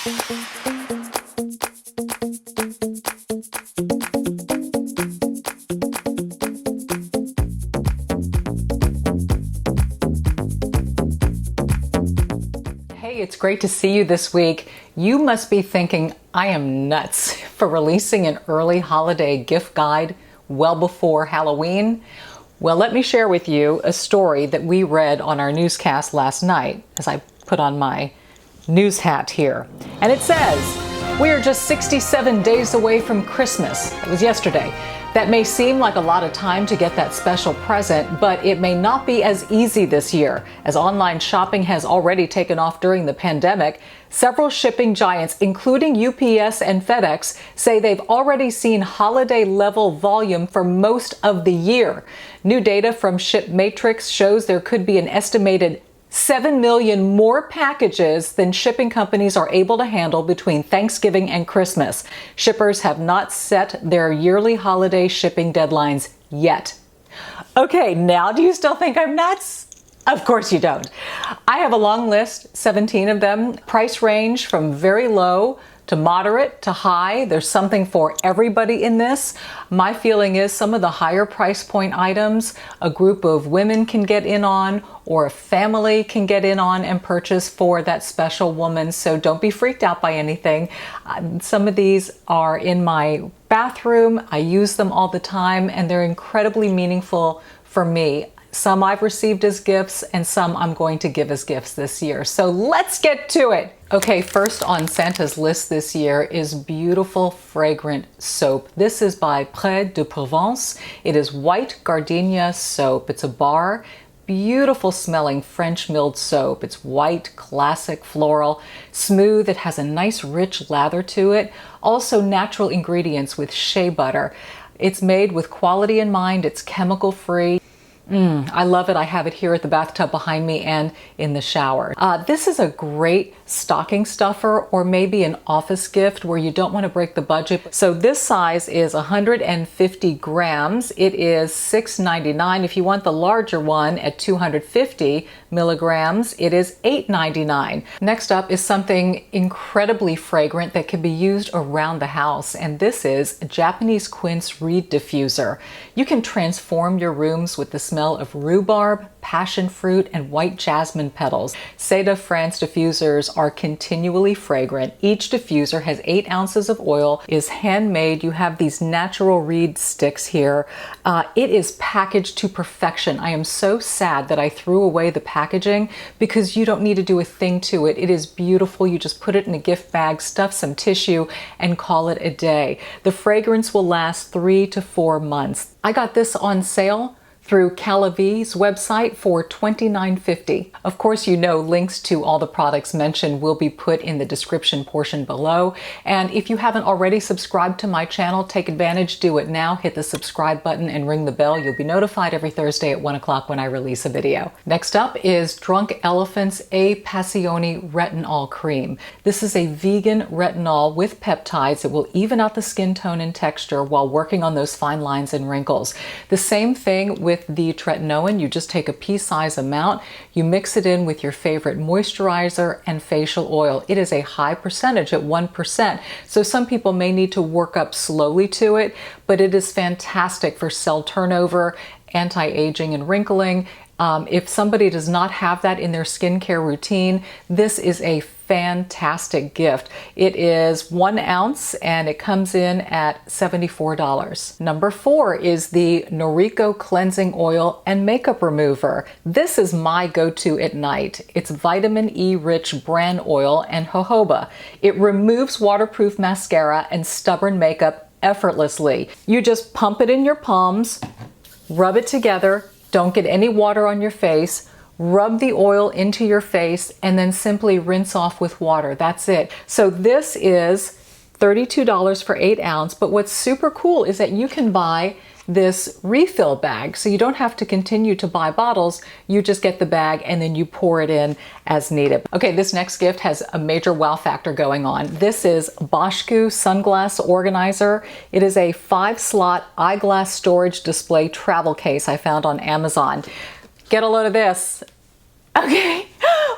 Hey, it's great to see you this week. You must be thinking, I am nuts for releasing an early holiday gift guide well before Halloween. Well, let me share with you a story that we read on our newscast last night as I put on my news hat here. And it says, we are just 67 days away from Christmas. It was yesterday. That may seem like a lot of time to get that special present, but it may not be as easy this year. As online shopping has already taken off during the pandemic, several shipping giants, including UPS and FedEx, say they've already seen holiday-level volume for most of the year. New data from ShipMatrix shows there could be an estimated 7 million more packages than shipping companies are able to handle between Thanksgiving and Christmas. Shippers have not set their yearly holiday shipping deadlines yet. Okay, now do you still think I'm nuts? Of course you don't. I have a long list, 17 of them. Price range from very low to moderate to high. There's something for everybody in this. My feeling is some of the higher price point items a group of women can get in on, or a family can get in on and purchase for that special woman. So don't be freaked out by anything. Some of these are in my bathroom. I use them all the time and they're incredibly meaningful for me. Some I've received as gifts and some I'm going to give as gifts this year. So let's get to it. Okay, first on Santa's list this year is beautiful fragrant soap. This is by Pré de Provence. It is white gardenia soap. It's a bar, beautiful smelling French milled soap. It's white, classic, floral, smooth. It has a nice rich lather to it. Also natural ingredients with shea butter. It's made with quality in mind. It's chemical free. I love it. I have it here at the bathtub behind me and in the shower. This is a great stocking stuffer or maybe an office gift where you don't want to break the budget. So this size is 150 grams. It is $6.99. If you want the larger one at 250 milligrams, it is $8.99. Next up is something incredibly fragrant that can be used around the house, and this is a Japanese Quince reed diffuser. You can transform your rooms with the smell of rhubarb, passion fruit, and white jasmine petals. Seda France diffusers are continually fragrant. Each diffuser has 8 ounces of oil, is handmade. You have these natural reed sticks here. It is packaged to perfection. I am so sad that I threw away the packaging because you don't need to do a thing to it. It is beautiful. You just put it in a gift bag, stuff some tissue, and call it a day. The fragrance will last 3 to 4 months. I got this on sale through Calavi's website for $29.50. Of course, you know links to all the products mentioned will be put in the description portion below. And if you haven't already subscribed to my channel, take advantage, do it now. Hit the subscribe button and ring the bell. You'll be notified every Thursday at 1 o'clock when I release a video. Next up is Drunk Elephant's A Passione Retinol Cream. This is a vegan retinol with peptides that will even out the skin tone and texture while working on those fine lines and wrinkles. The same thing with the tretinoin. You just take a pea-size amount, you mix it in with your favorite moisturizer and facial oil. It is a high percentage at 1%, so some people may need to work up slowly to it, but it is fantastic for cell turnover, anti-aging and wrinkling. If somebody does not have that in their skincare routine, this is a fantastic gift. It is 1 ounce and it comes in at $74. Number 4 is the Noriko Cleansing Oil and Makeup Remover. This is my go-to at night. It's vitamin E rich bran oil and jojoba. It removes waterproof mascara and stubborn makeup effortlessly. You just pump it in your palms, rub it together, don't get any water on your face, rub the oil into your face, and then simply rinse off with water. That's it. So this is $32 for 8 ounce, but what's super cool is that you can buy this refill bag, so you don't have to continue to buy bottles. You just get the bag and then you pour it in as needed. Okay, this next gift has a major wow factor going on. This is Boschku Sunglass Organizer. It is a 5-slot eyeglass storage display travel case I found on Amazon. Get a load of this. Okay,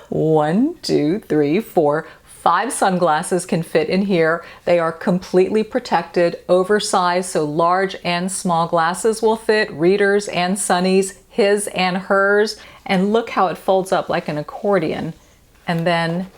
1, 2, 3, 4, 5 sunglasses can fit in here. They are completely protected, oversized, so large and small glasses will fit, readers and sunnies, his and hers. And look how it folds up like an accordion, and then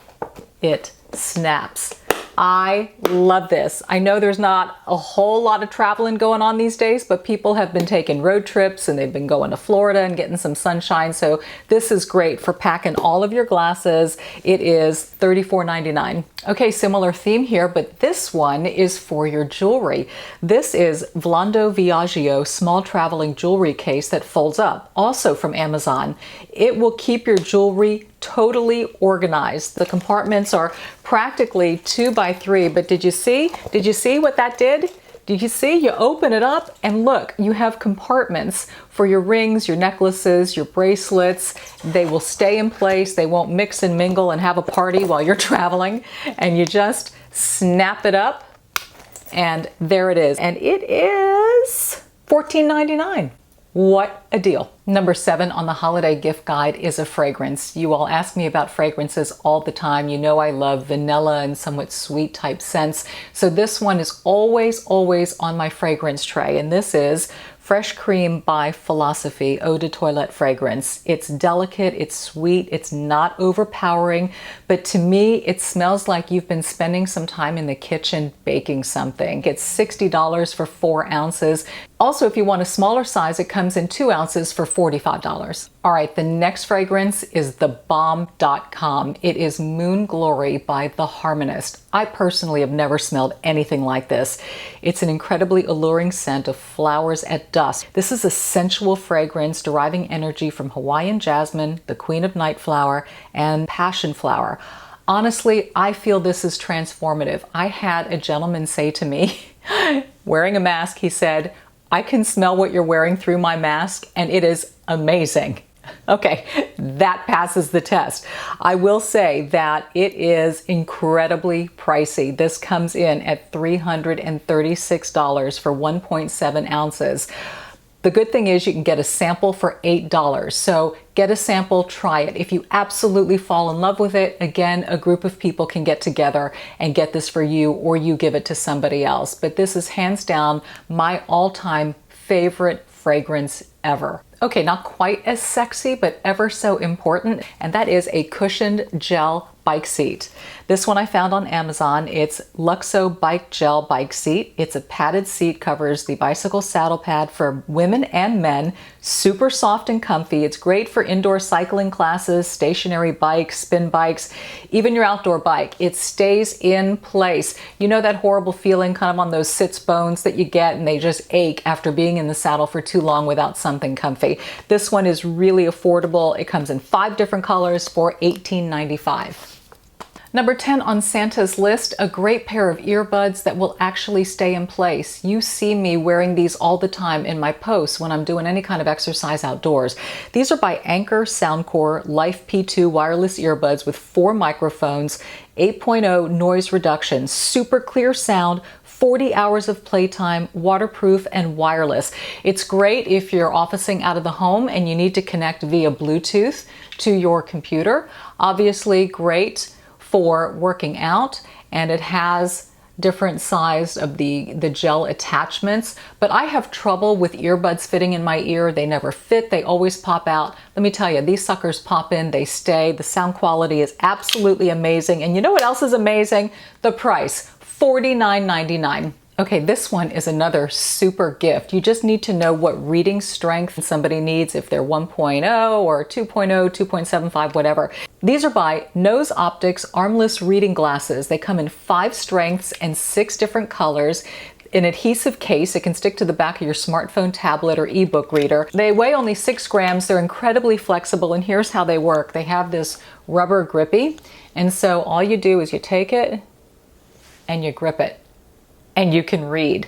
it snaps. I love this. I know there's not a whole lot of traveling going on these days, but people have been taking road trips and they've been going to Florida and getting some sunshine. So this is great for packing all of your glasses. It is $34.99. Okay, similar theme here, but this one is for your jewelry. This is Vlando Viaggio small traveling jewelry case that folds up, also from Amazon. It will keep your jewelry totally organized. The compartments are practically 2 by 3, but did you see what that did? Did you see? You open it up and look, you have compartments for your rings, your necklaces, your bracelets. They will stay in place. They won't mix and mingle and have a party while you're traveling. And you just snap it up and there it is. And it is $14.99. What a deal. Number 7 on the holiday gift guide is a fragrance. You all ask me about fragrances all the time. You know I love vanilla and somewhat sweet type scents. So this one is always on my fragrance tray. And this is Fresh Cream by Philosophy Eau de Toilette fragrance. It's delicate, it's sweet, it's not overpowering, but to me it smells like you've been spending some time in the kitchen baking something. It's $60 for 4 ounces. Also, if you want a smaller size, it comes in 2 ounces for $45. All right, the next fragrance is the Balm.com. It is Moon Glory by the Harmonist. I personally have never smelled anything like this. It's an incredibly alluring scent of flowers at dusk. This is a sensual fragrance deriving energy from Hawaiian jasmine, the queen of night flower, and passion flower. Honestly, I feel this is transformative. I had a gentleman say to me, wearing a mask, he said, "I can smell what you're wearing through my mask, and it is amazing." Okay, that passes the test. I will say that it is incredibly pricey. This comes in at $336 for 1.7 ounces. The good thing is you can get a sample for $8. So get a sample, try it. If you absolutely fall in love with it, again, a group of people can get together and get this for you, or you give it to somebody else. But this is hands down my all-time favorite fragrance ever. Okay, not quite as sexy, but ever so important, and that is a cushioned gel bike seat. This one I found on Amazon. It's Luxo Bike Gel Bike Seat. It's a padded seat, covers the bicycle saddle pad for women and men. Super soft and comfy. It's great for indoor cycling classes, stationary bikes, spin bikes, even your outdoor bike. It stays in place. You know that horrible feeling kind of on those sits bones that you get and they just ache after being in the saddle for too long without something comfy. This one is really affordable. It comes in 5 different colors for $18.95. Number 10 on Santa's list, a great pair of earbuds that will actually stay in place. You see me wearing these all the time in my posts when I'm doing any kind of exercise outdoors. These are by Anker Soundcore Life P2 wireless earbuds with 4 microphones, 8.0 noise reduction, super clear sound, 40 hours of playtime, waterproof and wireless. It's great if you're officing out of the home and you need to connect via Bluetooth to your computer. Obviously great for working out, and it has different size of the gel attachments, but I have trouble with earbuds fitting in my ear. They never fit, they always pop out. Let me tell you, these suckers pop in, they stay. The sound quality is absolutely amazing, and you know what else is amazing? The price, $49.99. Okay, this one is another super gift. You just need to know what reading strength somebody needs, if they're 1.0 or 2.0, 2.75, whatever. These are by Nose Optics armless reading glasses. They come in 5 strengths and 6 different colors. An adhesive case, it can stick to the back of your smartphone, tablet, or ebook reader. They weigh only 6 grams. They're incredibly flexible, and here's how they work. They have this rubber grippy, and so all you do is you take it and you grip it, and you can read.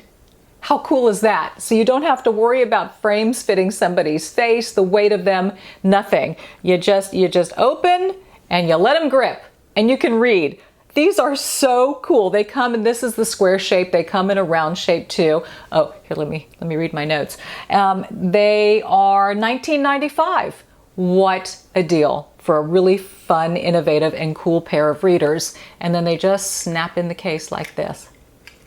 How cool is that? So you don't have to worry about frames fitting somebody's face, the weight of them, nothing. You just open and you let them grip, and you can read. These are so cool. They come, and this is the square shape. They come in a round shape too. Oh, here, let me read my notes. They are $19.95. What a deal for a really fun, innovative, and cool pair of readers. And then they just snap in the case like this.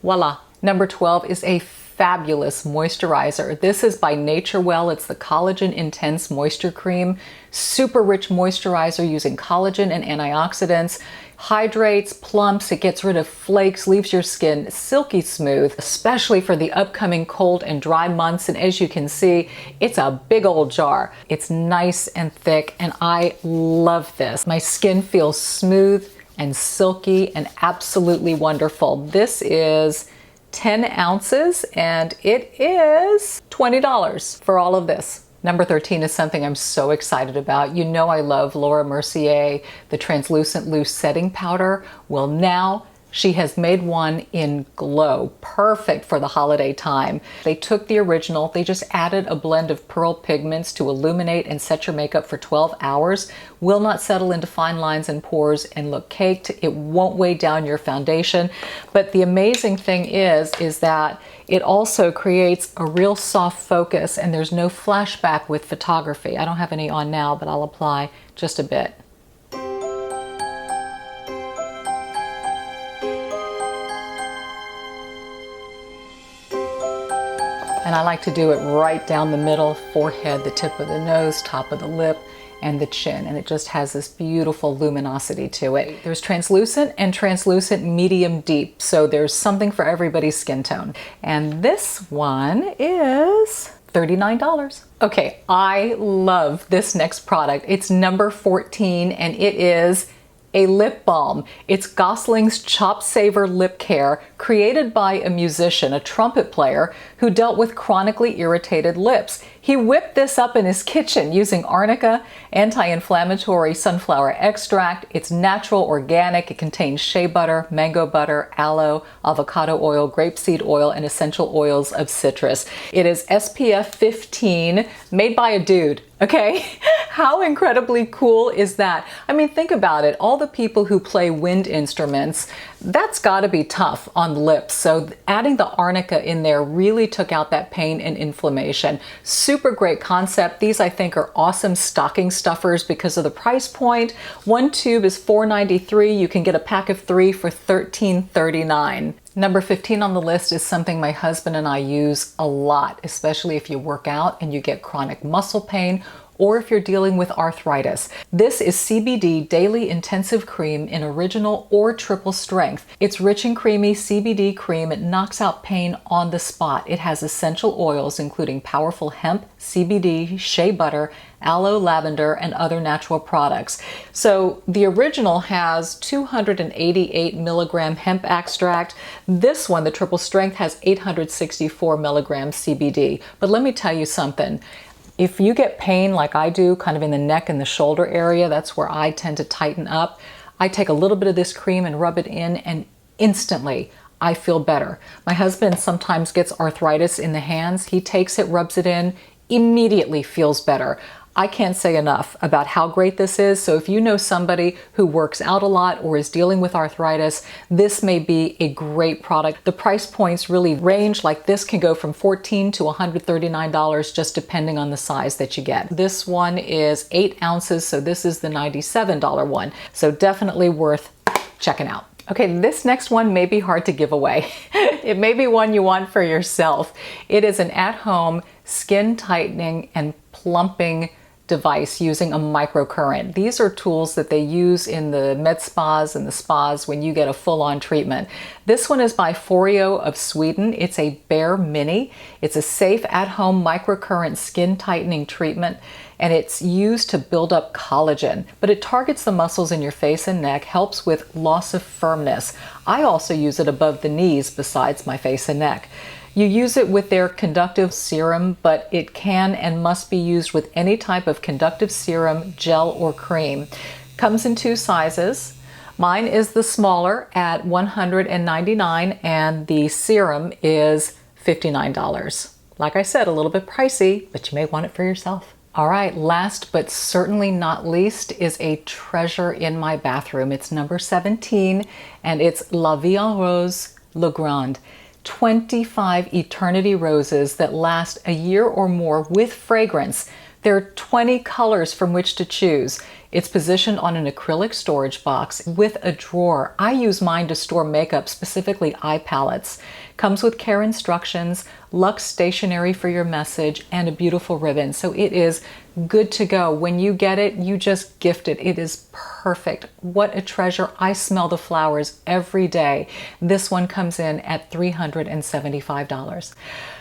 Voila. Number 12 is a fabulous moisturizer. This is by Naturewell. It's the Collagen Intense Moisture Cream. Super rich moisturizer using collagen and antioxidants. Hydrates, plumps, it gets rid of flakes, leaves your skin silky smooth, especially for the upcoming cold and dry months. And as you can see, it's a big old jar. It's nice and thick, and I love this. My skin feels smooth and silky and absolutely wonderful. This is 10 ounces and it is $20 for all of this. Number 13 is something I'm so excited about. You know I love Laura Mercier, the translucent loose setting powder. Well, now she has made one in Glow, perfect for the holiday time. They took the original, they just added a blend of pearl pigments to illuminate and set your makeup for 12 hours. Will not settle into fine lines and pores and look caked. It won't weigh down your foundation. But the amazing thing is that it also creates a real soft focus, and there's no flashback with photography. I don't have any on now, but I'll apply just a bit. And I like to do it right down the middle, forehead, the tip of the nose, top of the lip, and the chin. And it just has this beautiful luminosity to it. There's translucent and translucent medium deep. So there's something for everybody's skin tone. And this one is $39. Okay, I love this next product. It's number 14 and it is a lip balm. It's Gosling's Chop Saver Lip Care, created by a musician, a trumpet player, who dealt with chronically irritated lips. He whipped this up in his kitchen using arnica, anti-inflammatory sunflower extract. It's natural, organic. It contains shea butter, mango butter, aloe, avocado oil, grapeseed oil, and essential oils of citrus. It is SPF 15, made by a dude. Okay, how incredibly cool is that? I mean, think about it. All the people who play wind instruments, that's got to be tough on the lips. So adding the arnica in there really took out that pain and inflammation. Super great concept. These I think are awesome stocking stuffers because of the price point. One tube is $4.93. You can get a pack of 3 for $13.39. Number 15 on the list is something my husband and I use a lot, especially if you work out and you get chronic muscle pain or if you're dealing with arthritis. This is CBD Daily Intensive Cream in original or triple strength. It's rich and creamy CBD cream. It knocks out pain on the spot. It has essential oils including powerful hemp, CBD, shea butter, aloe, lavender, and other natural products. So the original has 288 milligram hemp extract. This one, the triple strength, has 864 milligrams CBD. But let me tell you something. If you get pain like I do, kind of in the neck and the shoulder area, that's where I tend to tighten up. I take a little bit of this cream and rub it in, and instantly I feel better. My husband sometimes gets arthritis in the hands. He takes it, rubs it in, immediately feels better. I can't say enough about how great this is. So if you know somebody who works out a lot or is dealing with arthritis, this may be a great product. The price points really range, like this can go from $14 to $139 just depending on the size that you get. This one is 8 ounces, so this is the $97 one. So definitely worth checking out. Okay, this next one may be hard to give away. It may be one you want for yourself. It is an at-home skin tightening and plumping device using a microcurrent. These are tools that they use in the med spas and the spas when you get a full-on treatment. This one is by Foreo of Sweden. It's a Bare Mini. It's a safe at-home microcurrent skin tightening treatment, and it's used to build up collagen, but it targets the muscles in your face and neck, helps with loss of firmness. I also use it above the knees besides my face and neck. You use it with their conductive serum, but it can and must be used with any type of conductive serum, gel, or cream. Comes in 2 sizes. Mine is the smaller at $199 and the serum is $59. Like I said, a little bit pricey, but you may want it for yourself. All right, last but certainly not least is a treasure in my bathroom. It's number 17 and it's La Vie en Rose Le Grand. 25 eternity roses that last a year or more with fragrance. There are 20 colors from which to choose. It's positioned on an acrylic storage box with a drawer. I use mine to store makeup, specifically eye palettes. Comes with care instructions, luxe stationery for your message, and a beautiful ribbon. So it is good to go. When you get it, you just gift it. It is perfect. What a treasure. I smell the flowers every day. This one comes in at $375.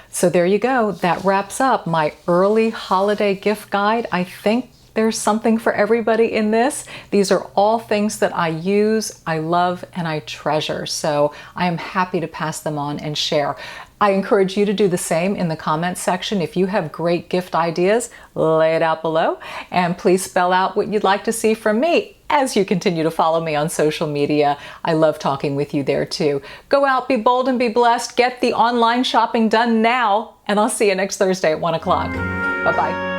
So there you go. That wraps up my early holiday gift guide. I think there's something for everybody in this. These are all things that I use, I love, and I treasure. So I am happy to pass them on and share. I encourage you to do the same in the comments section. If you have great gift ideas, lay it out below. And please spell out what you'd like to see from me as you continue to follow me on social media. I love talking with you there too. Go out, be bold, and be blessed. Get the online shopping done now. And I'll see you next Thursday at 1 o'clock. Bye-bye.